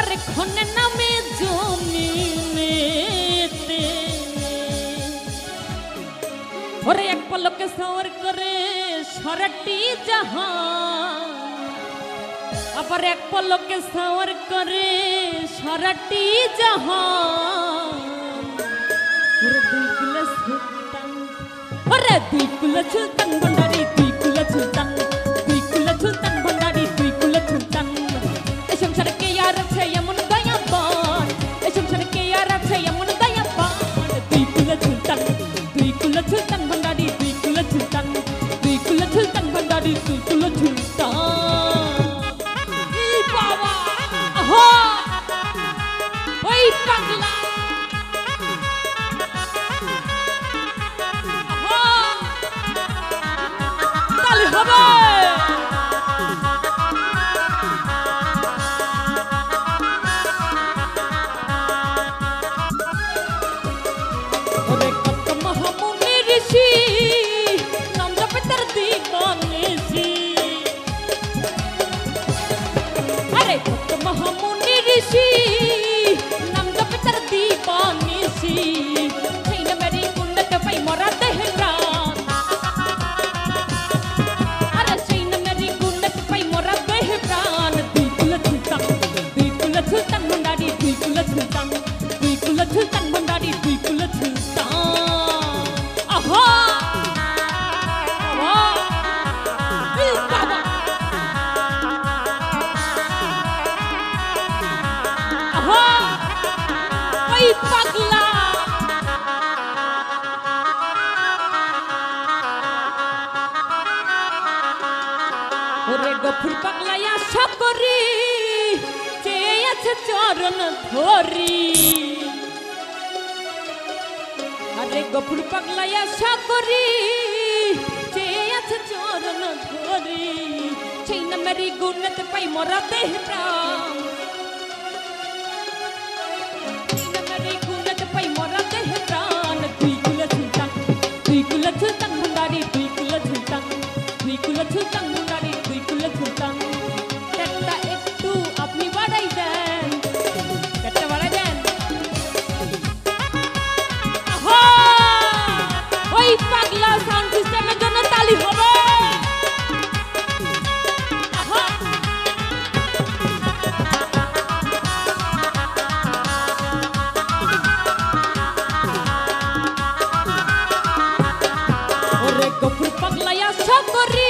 আরে খনে নামে জমিনেতে ওরে এক পলকে সওয়ার করে সারাটি জাহান আবার এক পলকে সওয়ার করে সারাটি জাহান ওরে দুই কুলে সুলতান ভান্ডারি দুই কুলে সুলতান ভান্ডারি দুই কুলে সুলতান এই সংসারে কে আর আছে এমন দয়াবান এই সংসারে কে আর আছে এমন দয়াবান দুই কুলে সুলতান ভান্ডারি দুই কুলে সুলতান ভান্ডারি দুই কুলে সুলতান এই বাবা আহা ওই পাগলা তালি হবে ওরে কত মহামুনি ঋষি নাম জপে তার দিবানিসি আরে কত মহামুনি ঋষি নাম জপে তার দিবানিসি সেই না মেরি কুন্ডত পাই মরা দেহ প্রাণ আরে সেই না মেরি কুন্ডত পাই মরা দেহ প্রাণ দুই কুলে সুলতান ভান্ডারি দুই কুলে সুলতান ভান্ডারি দুই কুলে সুলতান আহা বাবা এই বাবা আহা ওই পাগলা ওরে গফুর পাগলাই আশা করি চেয়ে আছে চরণ ধরি আরে গফুর পাগলাই আশা করি চেয়ে আছে চরণ ধরি সেই না মেরি গুণত পাই মরা দেহ প্রাণ সেই না মেরি গুণত পাই মরা দেহ প্রাণ দুই কুলে সুলতান ভান্ডারি দুই কুলে সুলতান ভান্ডারি দুই কুলে সুলতান একটা একটু আপনি বাড়াই দেন একটা বাড়াই দেন আহা ওই পাগলা সাউন্ড সিস্টেমের জন্য তালি হবে আহা ওরে গফুর পাগলা আশা করি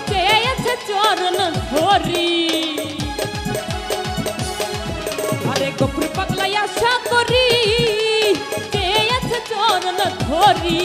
চেয়েছে চরণ ধরি আরে গফুর পাগলা আশা করি চেয়েছে চরণ ধরি